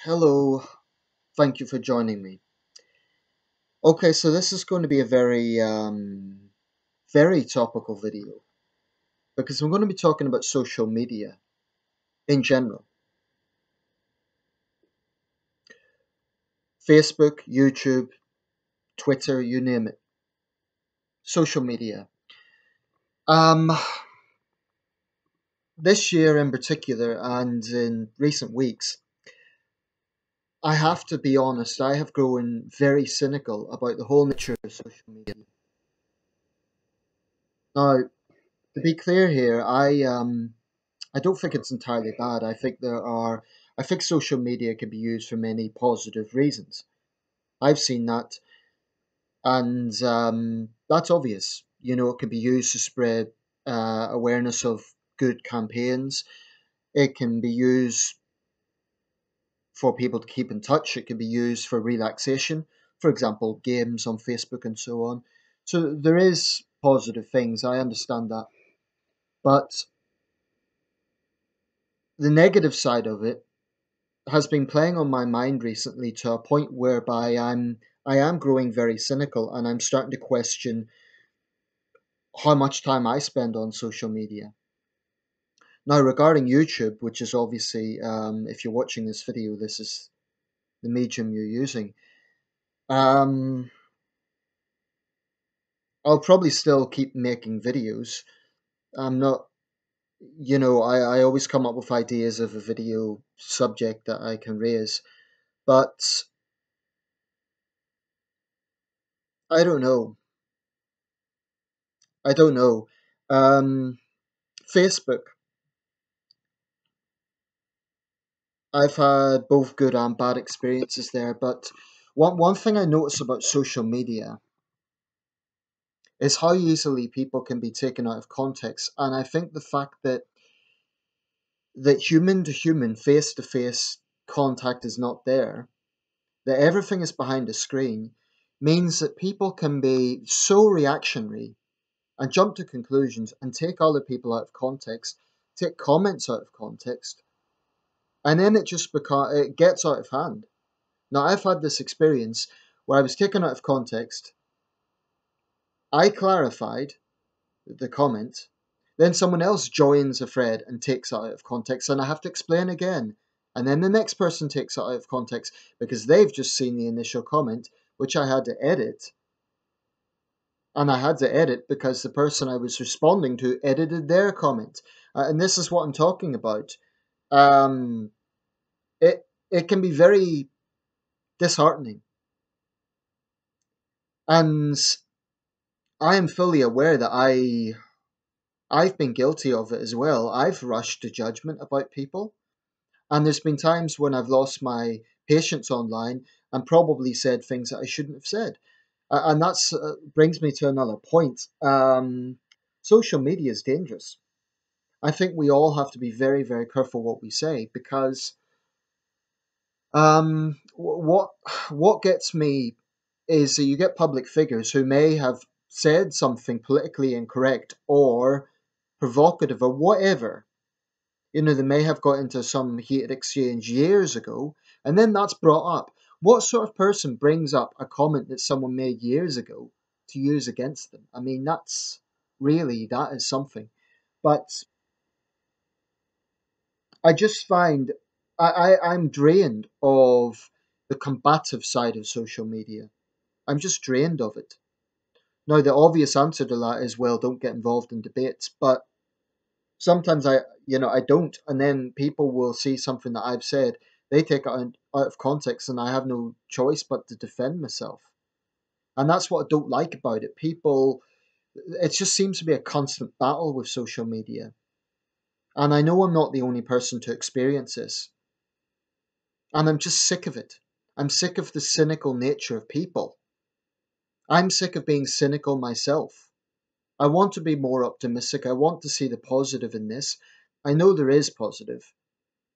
Hello, thank you for joining me. Okay, so this is going to be a very topical video because I'm going to be talking about social media in general. Facebook, YouTube, Twitter, you name it. Social media. Um, this year in particular and in recent weeks, I have to be honest, I have grown very cynical about the whole nature of social media. Now, to be clear here, I don't think it's entirely bad. I think social media can be used for many positive reasons. I've seen that, and that's obvious. You know, it can be used to spread awareness of good campaigns. It can be used for people to keep in touch. It can be used for relaxation, for example, games on Facebook and so on. So there is positive things. I understand that, but the negative side of it has been playing on my mind recently to a point whereby I am growing very cynical and I'm starting to question how much time I spend on social media. Now, regarding YouTube, which is obviously, if you're watching this video, this is the medium you're using. Um, I'll probably still keep making videos. I'm not, I always come up with ideas of a video subject that I can raise, but I don't know. I don't know. Um, Facebook. I've had both good and bad experiences there, but one thing I notice about social media is how easily people can be taken out of context, and I think the fact that human to human, face to face contact is not there, that everything is behind a screen, means that people can be so reactionary and jump to conclusions and take other people out of context, take comments out of context, and then it gets out of hand. Now, I've had this experience where I was taken out of context. I clarified the comment, then someone else joins a thread and takes it out of context, and I have to explain again. And then the next person takes it out of context because they've just seen the initial comment, which I had to edit. And I had to edit because the person I was responding to edited their comment. And this is what I'm talking about. Um, it can be very disheartening. And I am fully aware that I've been guilty of it as well. I've rushed to judgment about people, and there's been times when I've lost my patience online and probably said things that I shouldn't have said. And that's brings me to another point. Social media is dangerous. I think we all have to be very, very careful what we say because what gets me is that you get public figures who may have said something politically incorrect or provocative or whatever. You know, they may have got into some heated exchange years ago, and then that's brought up. What sort of person brings up a comment that someone made years ago to use against them? I mean, that is something. But I just find I'm drained of the combative side of social media. I'm just drained of it. Now, the obvious answer to that is, well, don't get involved in debates. But sometimes I don't, and then people will see something that I've said, they take it out of context, and I have no choice but to defend myself. And that's what I don't like about it. It just seems to be a constant battle with social media. And I know I'm not the only person to experience this. And I'm just sick of it. I'm sick of the cynical nature of people. I'm sick of being cynical myself. I want to be more optimistic. I want to see the positive in this. I know there is positive,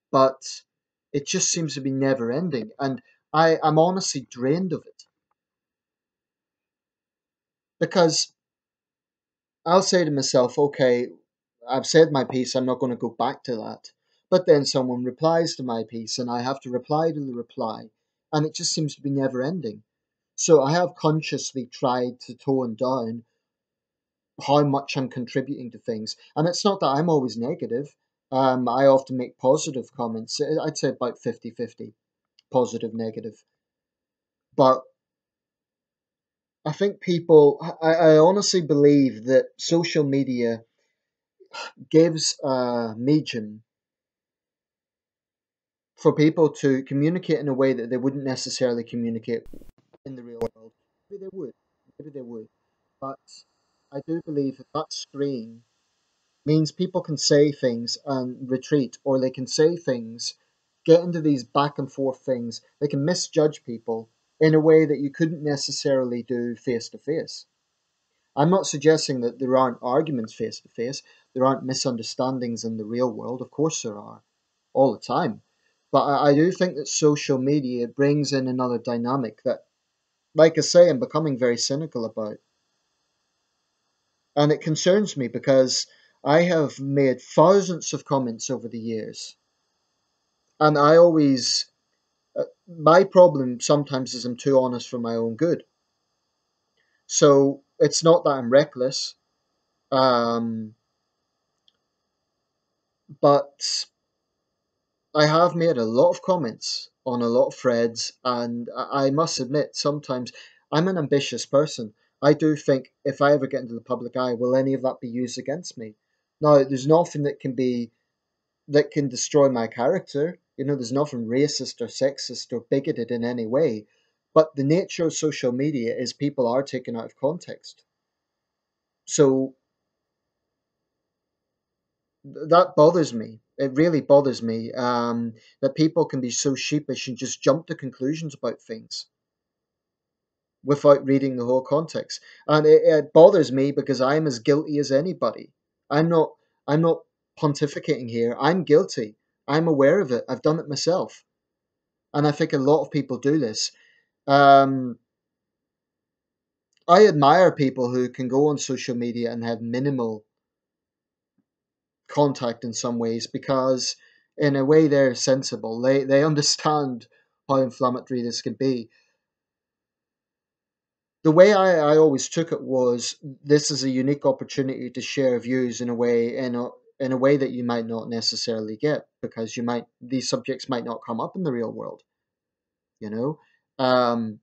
but it just seems to be never ending. And I'm honestly drained of it because I'll say to myself, okay, I've said my piece, I'm not going to go back to that. But then someone replies to my piece, and I have to reply to the reply, and it just seems to be never ending. So I have consciously tried to tone down how much I'm contributing to things. And it's not that I'm always negative. I often make positive comments. I'd say about 50-50, positive, negative. But I think I honestly believe that social media gives a medium for people to communicate in a way that they wouldn't necessarily communicate in the real world. Maybe they would. Maybe they would. But I do believe that that screen means people can say things and retreat, or they can say things, get into these back and forth things. They can misjudge people in a way that you couldn't necessarily do face to face. I'm not suggesting that there aren't arguments face to face, there aren't misunderstandings in the real world. Of course, there are, all the time. But I do think that social media brings in another dynamic that, like I say, I'm becoming very cynical about. And it concerns me because I have made thousands of comments over the years. And I always, my problem sometimes is I'm too honest for my own good. So it's not that I'm reckless, um, but I have made a lot of comments on a lot of threads. And I must admit, sometimes I'm an ambitious person. I do think if I ever get into the public eye, will any of that be used against me? Now, there's nothing that can destroy my character. There's nothing racist or sexist or bigoted in any way. But the nature of social media is people are taken out of context. So that bothers me. It really bothers me that people can be so sheepish and just jump to conclusions about things without reading the whole context. And it bothers me because I'm as guilty as anybody. I'm not. I'm not pontificating here. I'm guilty. I'm aware of it. I've done it myself. And I think a lot of people do this. Um, I admire people who can go on social media and have minimal contact in some ways because, in a way, they're sensible. They understand how inflammatory this can be. The way I always took it was this is a unique opportunity to share views in a way that you might not necessarily get because these subjects might not come up in the real world. You know. Um,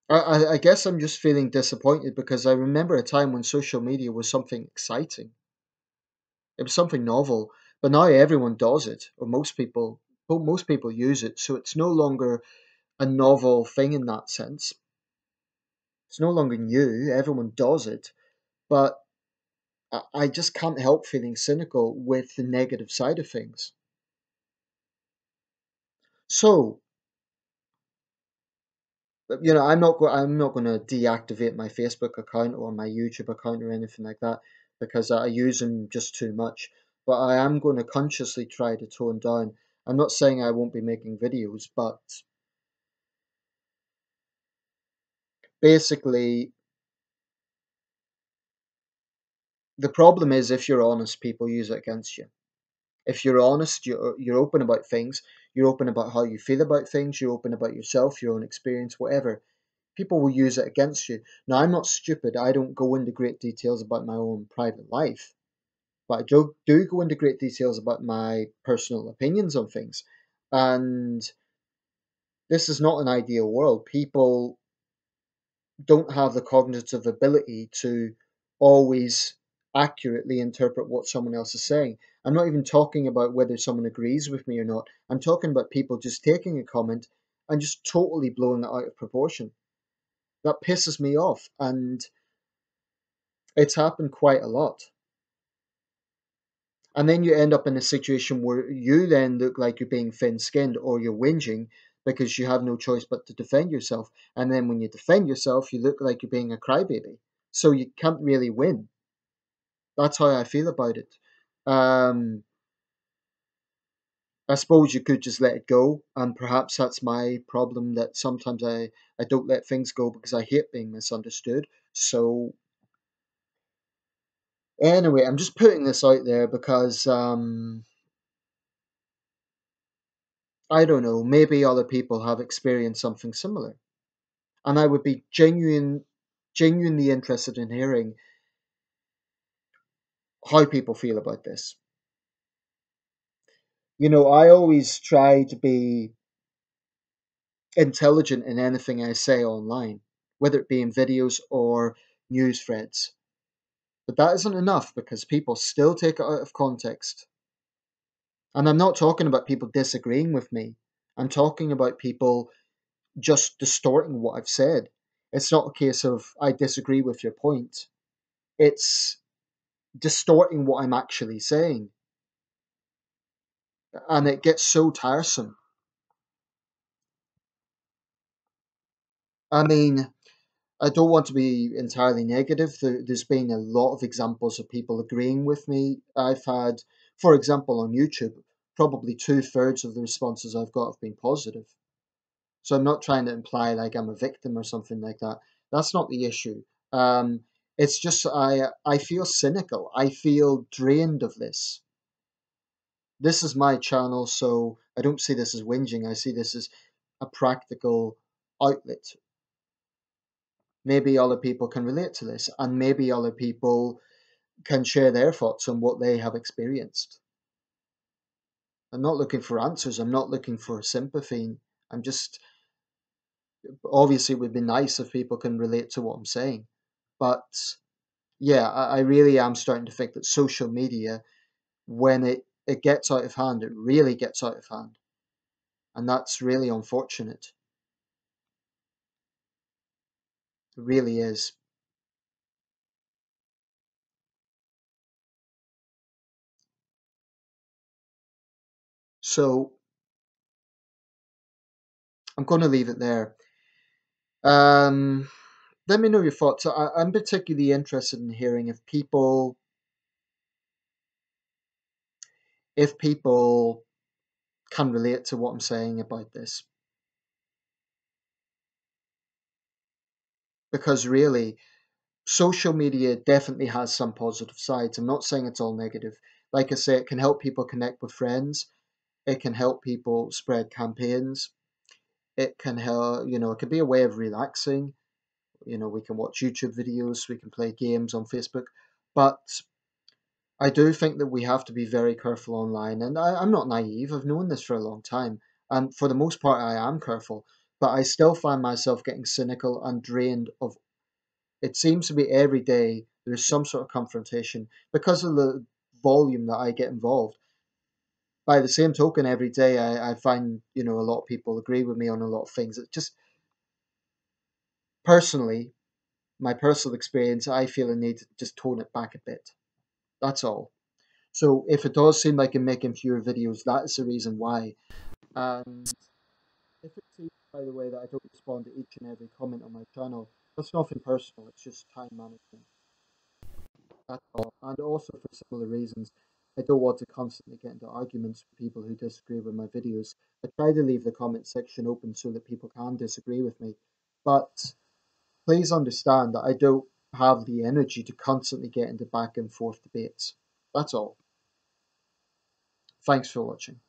I guess I'm just feeling disappointed because I remember a time when social media was something exciting. It was something novel, but now everyone does it, or most people use it. So it's no longer a novel thing in that sense. It's no longer new. Everyone does it, but I just can't help feeling cynical with the negative side of things. So I'm not going to deactivate my Facebook account or my YouTube account or anything like that because I use them just too much. But I am going to consciously try to tone down. I'm not saying I won't be making videos, but basically the problem is if you're honest, people use it against you. If you're honest, you're open about things. You're open about how you feel about things. You're open about yourself, your own experience, whatever. People will use it against you. Now, I'm not stupid. I don't go into great details about my own private life, but I do go into great details about my personal opinions on things. And this is not an ideal world. People don't have the cognitive ability to always accurately interpret what someone else is saying. I'm not even talking about whether someone agrees with me or not. I'm talking about people just taking a comment and just totally blowing it out of proportion. That pisses me off, and it's happened quite a lot. And then you end up in a situation where you then look like you're being thin skinned or you're whinging because you have no choice but to defend yourself. And then when you defend yourself, you look like you're being a crybaby. So you can't really win. That's how I feel about it. Um, I suppose you could just let it go, and perhaps that's my problem, that sometimes I don't let things go because I hate being misunderstood. So, anyway, I'm just putting this out there because I don't know, maybe other people have experienced something similar. And I would be genuinely interested in hearing how people feel about this. I always try to be intelligent in anything I say online, whether it be in videos or news threads. But that isn't enough because people still take it out of context. And I'm not talking about people disagreeing with me. I'm talking about people just distorting what I've said. It's not a case of I disagree with your point. It's distorting what I'm actually saying. And it gets so tiresome. I mean, I don't want to be entirely negative. There's been a lot of examples of people agreeing with me. I've had, for example, on YouTube, probably two-thirds of the responses I've got have been positive. So I'm not trying to imply like I'm a victim or something like that. That's not the issue. Um, it's just I feel cynical. I feel drained of this. This is my channel, so I don't see this as whinging. I see this as a practical outlet. Maybe other people can relate to this, and maybe other people can share their thoughts on what they have experienced. I'm not looking for answers. I'm not looking for sympathy. I'm just, obviously, it would be nice if people can relate to what I'm saying. But yeah, I really am starting to think that social media, when it gets out of hand, it really gets out of hand. And that's really unfortunate. It really is. So I'm going to leave it there. Um, Let me know your thoughts. I'm particularly interested in hearing if people can relate to what I'm saying about this, because really, social media definitely has some positive sides. I'm not saying it's all negative. Like I say, it can help people connect with friends. It can help people spread campaigns. It can help, it can be a way of relaxing. We can watch YouTube videos, we can play games on Facebook, but I do think that we have to be very careful online, and I'm not naive. I've known this for a long time, and for the most part, I am careful. But I still find myself getting cynical and drained of. It seems to be every day there's some sort of confrontation because of the volume that I get involved. By the same token, every day I find a lot of people agree with me on a lot of things. It just personally, my personal experience, I feel a need to just tone it back a bit. That's all. So if it does seem like I'm making fewer videos, that is the reason why. And if it seems, by the way, that I don't respond to each and every comment on my channel, that's nothing personal. It's just time management. That's all. And also for similar reasons, I don't want to constantly get into arguments with people who disagree with my videos. I try to leave the comment section open so that people can disagree with me. But please understand that I don't have the energy to constantly get into back and forth debates. That's all. Thanks for watching.